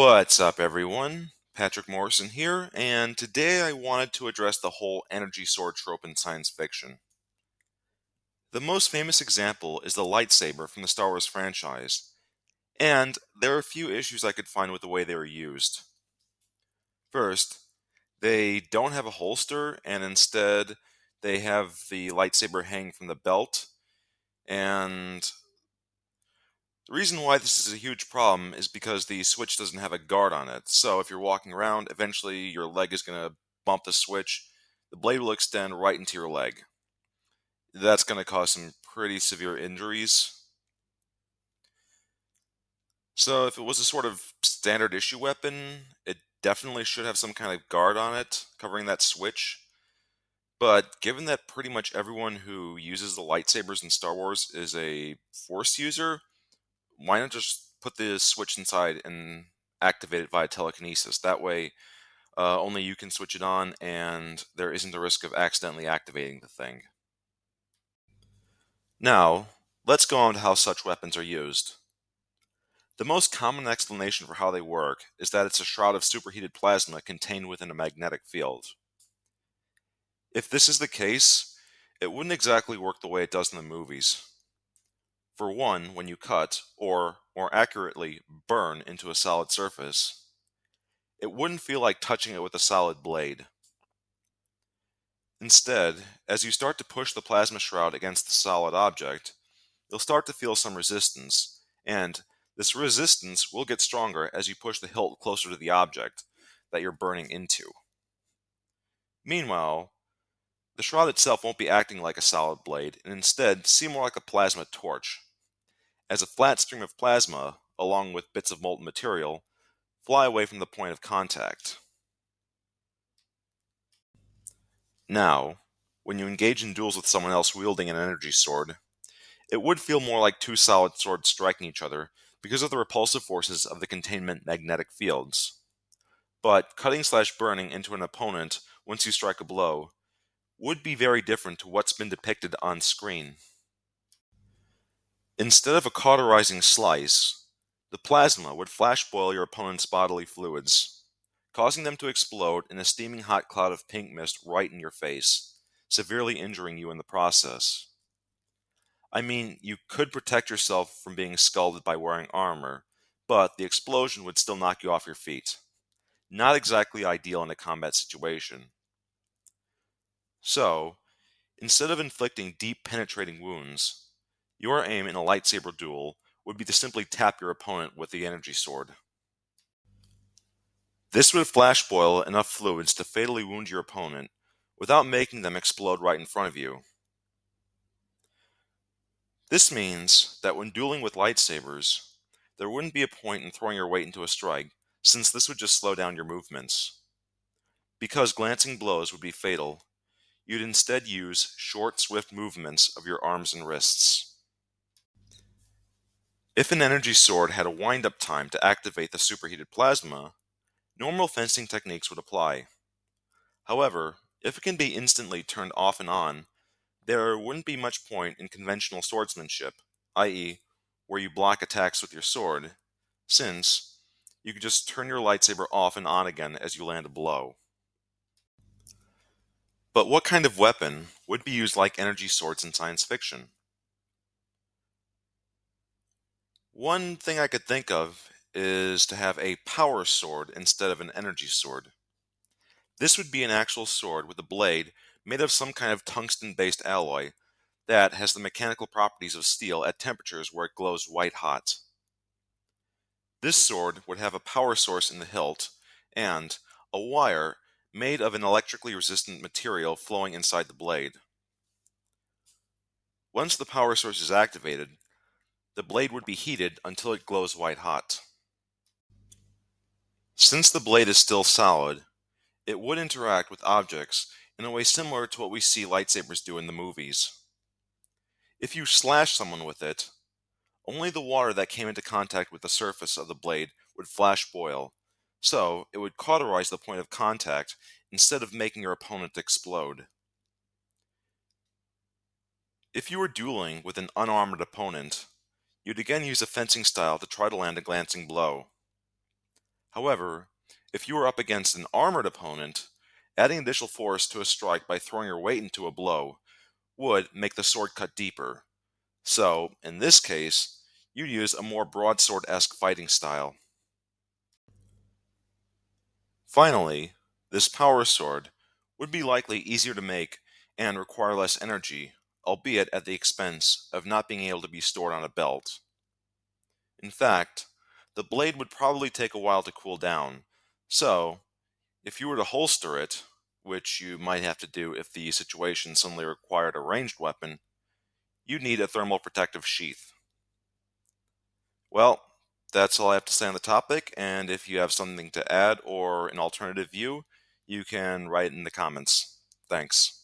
What's up, everyone? Patrick Morrison here, and today I wanted to address the whole energy sword trope in science fiction. The most famous example is the lightsaber from the Star Wars franchise, and there are a few issues I could find with the way they were used. First, they don't have a holster, and instead they have the lightsaber hang from the belt, and the reason why this is a huge problem is because the switch doesn't have a guard on it. So if you're walking around, eventually your leg is going to bump the switch. The blade will extend right into your leg. That's going to cause some pretty severe injuries. So if it was a sort of standard issue weapon, it definitely should have some kind of guard on it covering that switch. But given that pretty much everyone who uses the lightsabers in Star Wars is a Force user, why not just put the switch inside and activate it via telekinesis? That way, only you can switch it on, and there isn't the risk of accidentally activating the thing. Now, let's go on to how such weapons are used. The most common explanation for how they work is that it's a shroud of superheated plasma contained within a magnetic field. If this is the case, it wouldn't exactly work the way it does in the movies. For one, when you cut, or more accurately, burn into a solid surface, it wouldn't feel like touching it with a solid blade. Instead, as you start to push the plasma shroud against the solid object, you'll start to feel some resistance, and this resistance will get stronger as you push the hilt closer to the object that you're burning into. Meanwhile, the shroud itself won't be acting like a solid blade, and instead seem more like a plasma torch, as a flat stream of plasma, along with bits of molten material, fly away from the point of contact. Now, when you engage in duels with someone else wielding an energy sword, it would feel more like two solid swords striking each other because of the repulsive forces of the containment magnetic fields. But cutting/burning into an opponent once you strike a blow would be very different to what's been depicted on screen. Instead of a cauterizing slice, the plasma would flash boil your opponent's bodily fluids, causing them to explode in a steaming hot cloud of pink mist right in your face, severely injuring you in the process. I mean, you could protect yourself from being scalded by wearing armor, but the explosion would still knock you off your feet. Not exactly ideal in a combat situation. So, instead of inflicting deep penetrating wounds, your aim in a lightsaber duel would be to simply tap your opponent with the energy sword. This would flash boil enough fluids to fatally wound your opponent without making them explode right in front of you. This means that when dueling with lightsabers, there wouldn't be a point in throwing your weight into a strike, since this would just slow down your movements. Because glancing blows would be fatal, you'd instead use short, swift movements of your arms and wrists. If an energy sword had a wind-up time to activate the superheated plasma, normal fencing techniques would apply. However, if it can be instantly turned off and on, there wouldn't be much point in conventional swordsmanship, i.e., where you block attacks with your sword, since you could just turn your lightsaber off and on again as you land a blow. But what kind of weapon would be used like energy swords in science fiction? One thing I could think of is to have a power sword instead of an energy sword. This would be an actual sword with a blade made of some kind of tungsten-based alloy that has the mechanical properties of steel at temperatures where it glows white hot. This sword would have a power source in the hilt and a wire made of an electrically resistant material flowing inside the blade. Once the power source is activated, the blade would be heated until it glows white hot. Since the blade is still solid, it would interact with objects in a way similar to what we see lightsabers do in the movies. If you slash someone with it, only the water that came into contact with the surface of the blade would flash boil, so it would cauterize the point of contact instead of making your opponent explode. If you were dueling with an unarmored opponent, you'd again use a fencing style to try to land a glancing blow. However, if you are up against an armored opponent, adding additional force to a strike by throwing your weight into a blow would make the sword cut deeper. So, in this case, you use a more broadsword-esque fighting style. Finally, this power sword would be likely easier to make and require less energy, albeit at the expense of not being able to be stored on a belt. In fact, the blade would probably take a while to cool down, so if you were to holster it, which you might have to do if the situation suddenly required a ranged weapon, you'd need a thermal protective sheath. Well, that's all I have to say on the topic, and if you have something to add or an alternative view, you can write in the comments. Thanks.